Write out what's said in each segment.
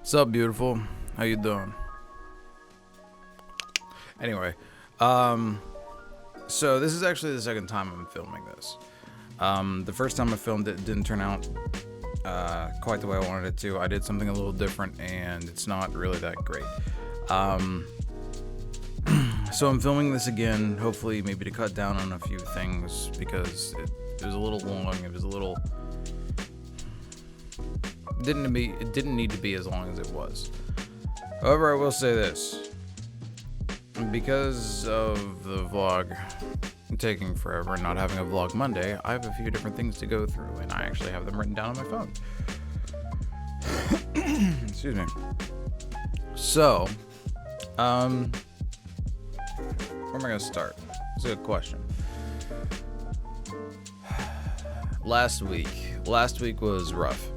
What's up, beautiful? How you doing? Anyway, so this is actually the second time I'm filming this. The first time I filmed it didn't turn out quite the way I wanted it to. I did something a little different, and it's not really that great. So I'm filming this again, hopefully maybe to cut down on a few things, because it was a little long. It was a little... It didn't need to be as long as it was. However, I will say this. Because of the vlog taking forever and not having a vlog Monday, I have a few different things to go through, and I actually have them written down on my phone. Excuse me. So, where am I gonna start? It's a good question. Last week was rough.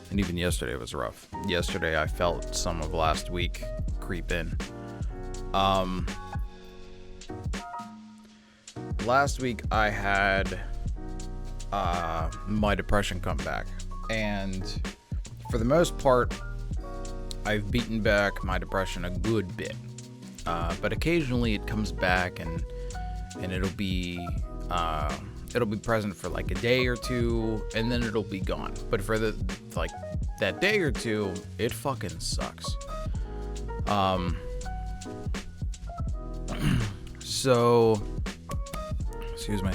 And even yesterday was rough. Yesterday I felt some of last week creep in. Last week I had my depression come back, and for the most part I've beaten back my depression a good bit, but occasionally it comes back and it'll be present for like a day or two, and then it'll be gone. But for that day or two, it fucking sucks. So, excuse me.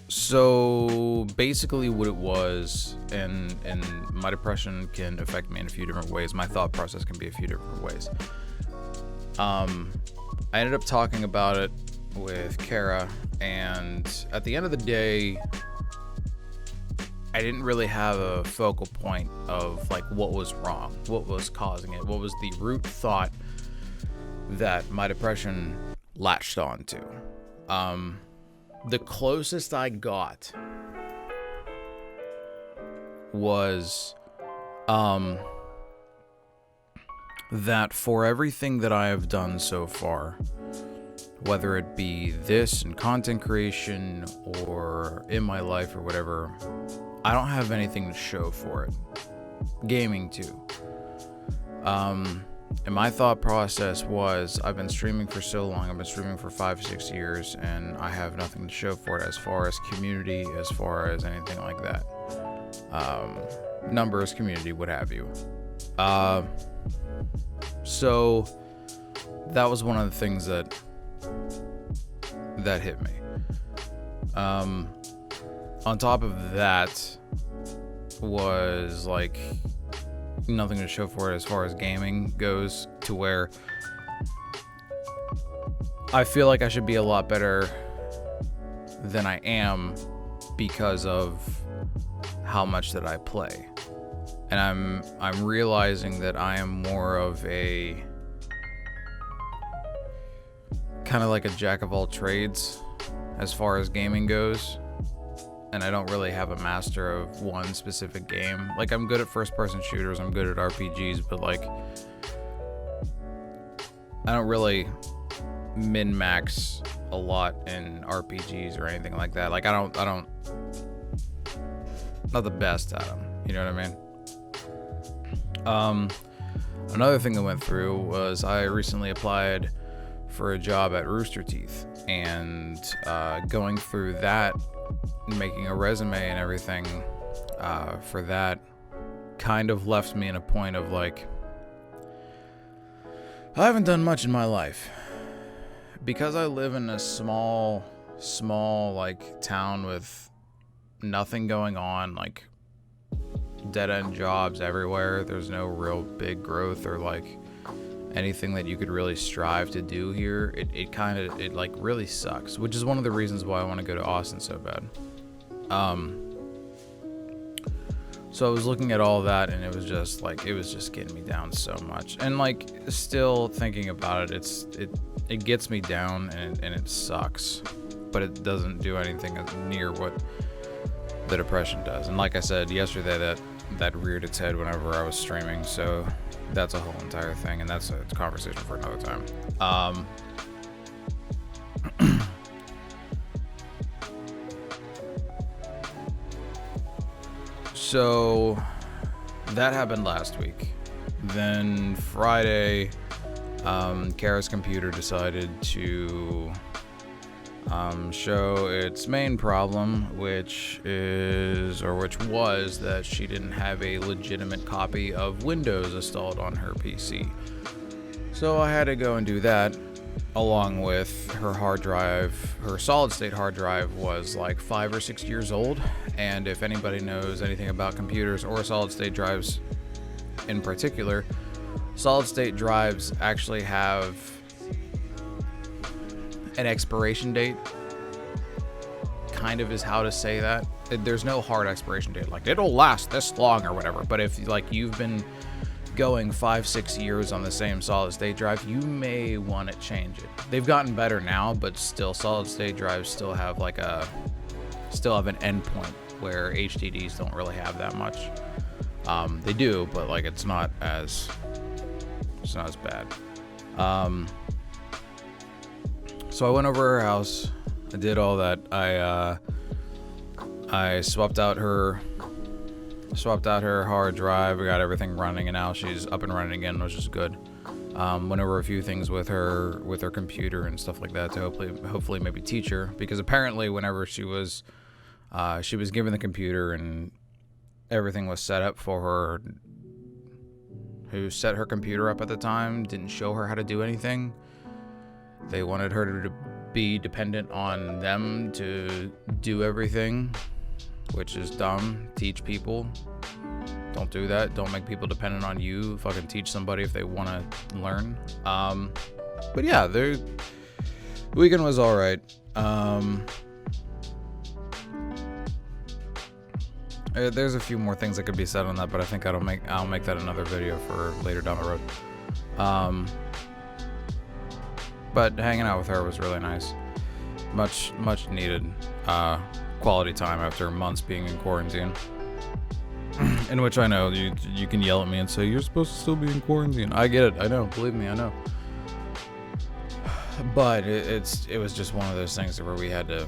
So basically what it was, and my depression can affect me in a few different ways. My thought process can be a few different ways. I ended up talking about it with Kara, and at the end of the day, I didn't really have a focal point of like what was wrong, what was causing it, what was the root thought that my depression latched onto. The closest I got was that for everything that I have done so far, whether it be this and content creation or in my life or whatever, I don't have anything to show for it. Gaming too. And my thought process was, I've been streaming for so long, I've been streaming for 5-6 years, and I have nothing to show for it as far as community, as far as anything like that. Numbers, community, what have you. So that was one of the things that hit me. On top of that was like nothing to show for it as far as gaming goes, to where I feel like I should be a lot better than I am because of how much that I play. And I'm realizing that I am more of a kind of like a jack of all trades as far as gaming goes, and I don't really have a master of one specific game. Like, I'm good at first person shooters, I'm good at RPGs, but like I don't really min-max a lot in RPGs or anything like that. Like I don't not the best at them, you know what I mean? Another thing that went through was I recently applied for a job at Rooster Teeth, and going through that, making a resume and everything for that kind of left me in a point of like, I haven't done much in my life. Because I live in a small like town with nothing going on, like dead-end jobs everywhere. There's no real big growth or like anything that you could really strive to do here. It like really sucks, which is one of the reasons why I want to go to Austin so bad. So I was looking at all that, and it was just getting me down so much. And like, still thinking about it, it gets me down, and it sucks, but it doesn't do anything near what the depression does. And like I said yesterday, that reared its head whenever I was streaming, so that's a whole entire thing, and that's a conversation for another time. So that happened last week. Then Friday, Kara's computer decided to show its main problem, which was that she didn't have a legitimate copy of Windows installed on her PC. So I had to go and do that, along with her hard drive. Her solid state hard drive was like 5 or 6 years old, and if anybody knows anything about computers or solid state drives in particular, solid state drives actually have an expiration date, kind of is how to say that. There's no hard expiration date, like it'll last this long or whatever, but if like you've been going 5-6 years on the same solid state drive, you may want to change it. They've gotten better now, but still solid state drives still have an endpoint where HDDs don't really have that much. They do, but like it's not as bad. So I went over her house. I did all that. I swapped out her hard drive. We got everything running, and now she's up and running again, which is good. Went over a few things with her computer and stuff like that to hopefully maybe teach her, because apparently whenever she was given the computer and everything was set up for her, who set her computer up at the time didn't show her how to do anything. They wanted her to be dependent on them to do everything, which is dumb. Teach people. Don't do that. Don't make people dependent on you. Fucking teach somebody if they want to learn. But yeah, the weekend was all right. There's a few more things that could be said on that, but I think I'll make that another video for later down the road. But hanging out with her was really nice. Much needed quality time after months being in quarantine. In which I know you can yell at me and say you're supposed to still be in quarantine. I get it. I know. Believe me, I know. But it was just one of those things where we had to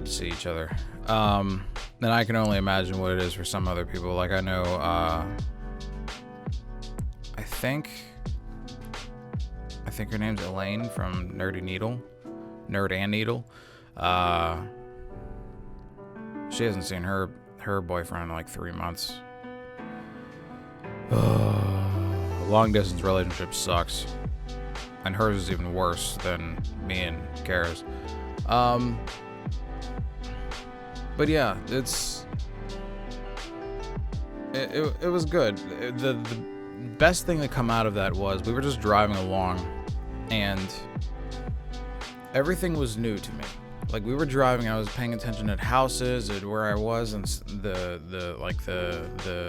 see each other. And I can only imagine what it is for some other people. Like I know, I think her name's Elaine from Nerd and Needle. She hasn't seen her boyfriend in like 3 months. Long distance relationship sucks, and hers is even worse than me and Kara's. But yeah, it was good. The best thing that come out of that was we were just driving along, and everything was new to me. Like we were driving, I was paying attention at houses, at where I was, and the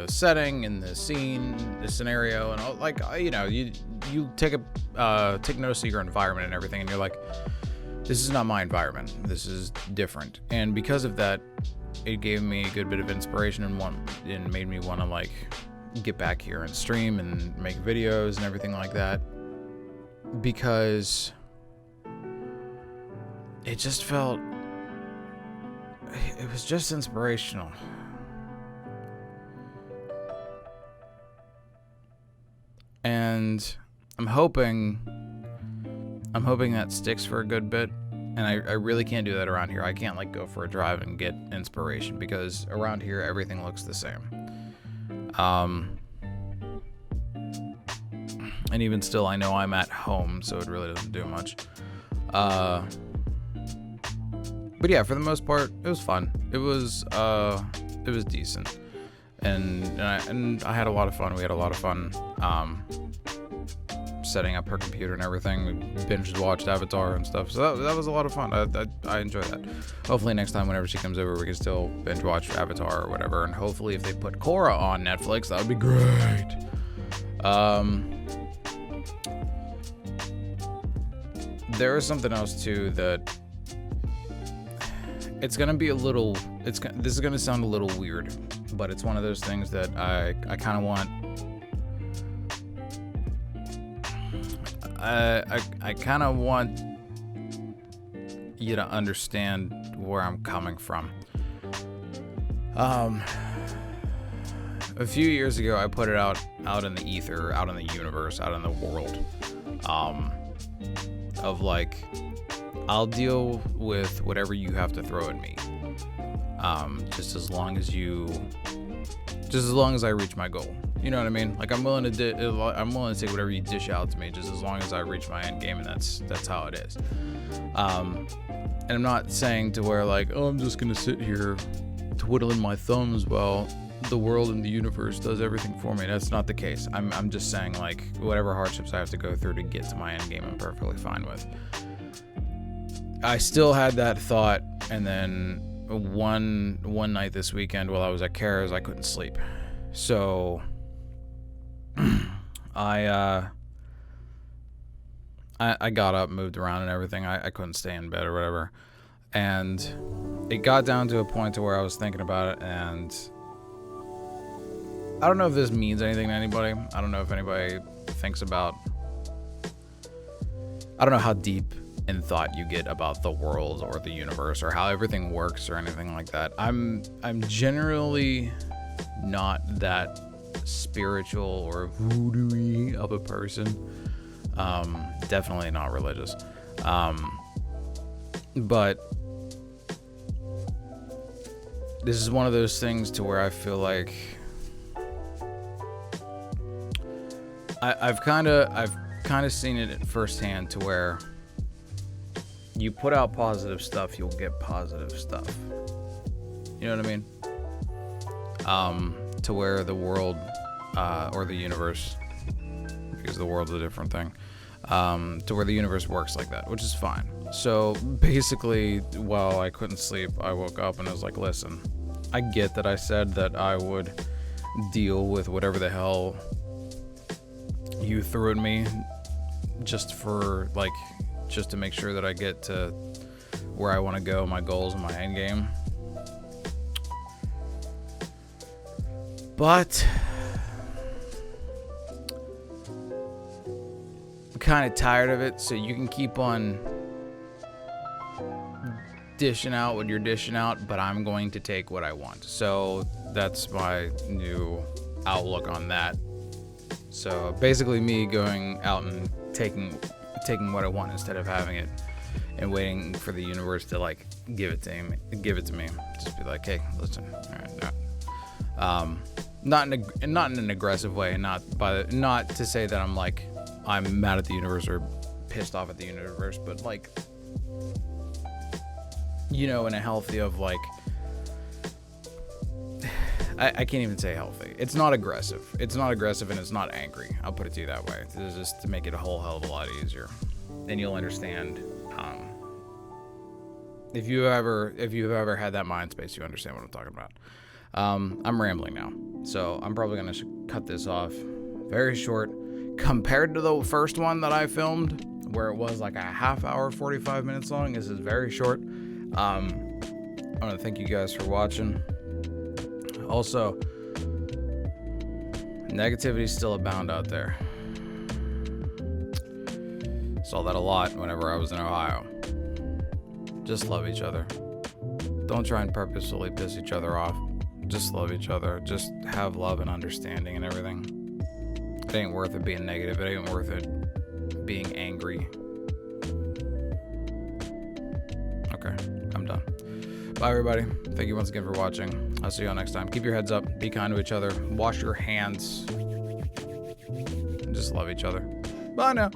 setting and the scene, the scenario, and all, like you take notice of your environment and everything, and you're like, this is not my environment. This is different. And because of that, it gave me a good bit of inspiration and made me want to like get back here and stream and make videos and everything like that, because it just felt, it was just inspirational. And I'm hoping that sticks for a good bit. And I really can't do that around here. I can't like go for a drive and get inspiration, because around here everything looks the same. And even still, I know I'm at home, so it really doesn't do much. But yeah, for the most part, it was fun. It was decent, and I had a lot of fun. We had a lot of fun setting up her computer and everything. We binge watched Avatar and stuff, so that was a lot of fun. I enjoyed that. Hopefully next time whenever she comes over, we can still binge watch Avatar or whatever, and hopefully if they put Korra on Netflix, that would be great. There is something else too that it's gonna be this is gonna sound a little weird, but it's one of those things that I kind of want. I kind of want you to understand where I'm coming from. a few years ago, I put it out in the ether, out in the universe, out in the world, of like, I'll deal with whatever you have to throw at me, just as long as I reach my goal. You know what I mean? Like, I'm willing to take whatever you dish out to me, just as long as I reach my end game, and that's how it is. And I'm not saying to where like, oh, I'm just gonna sit here twiddling my thumbs while the world and the universe does everything for me. That's not the case. I'm just saying, like, whatever hardships I have to go through to get to my end game, I'm perfectly fine with. I still had that thought, and then one night this weekend while I was at Kara's, I couldn't sleep. So I got up, moved around and everything. I couldn't stay in bed or whatever. And it got down to a point to where I was thinking about it, and I don't know if this means anything to anybody. I don't know if anybody thinks about... I don't know how deep in thought you get about the world or the universe or how everything works or anything like that. I'm generally not that spiritual or voodoo-y of a person. Definitely not religious. But this is one of those things to where I feel like I've kind of seen it firsthand, to where you put out positive stuff, you'll get positive stuff. You know what I mean? To where the world or the universe, because the world's a different thing, to where the universe works like that, which is fine. So basically, while I couldn't sleep, I woke up and I was like, listen, I get that I said that I would deal with whatever the hell you threw at me, just to make sure that I get to where I want to go, my goals and my end game. But I'm kind of tired of it, so you can keep on dishing out what you're dishing out, but I'm going to take what I want. So that's my new outlook on that. So basically me going out and taking what I want instead of having it and waiting for the universe to like give it to me. Just be like, hey, listen, all right, not in an aggressive way, not to say that I'm mad at the universe or pissed off at the universe, but like, you know, in a healthy of like, I can't even say healthy. It's not aggressive. It's not aggressive and it's not angry. I'll put it to you that way. It's just to make it a whole hell of a lot easier. And you'll understand. If you've ever had that mind space, you understand what I'm talking about. I'm rambling now, so I'm probably gonna cut this off very short compared to the first one that I filmed, where it was like a half hour, 45 minutes long. This is very short. I want to thank you guys for watching. Also, negativity still abound out there. Saw that a lot whenever I was in Ohio. Just love each other. Don't try and purposefully piss each other off. Just love each other. Just have love and understanding and everything. It ain't worth it being negative. It ain't worth it being angry. Okay, I'm done. Bye, everybody. Thank you once again for watching. I'll see you all next time. Keep your heads up. Be kind to each other. Wash your hands. And just love each other. Bye now.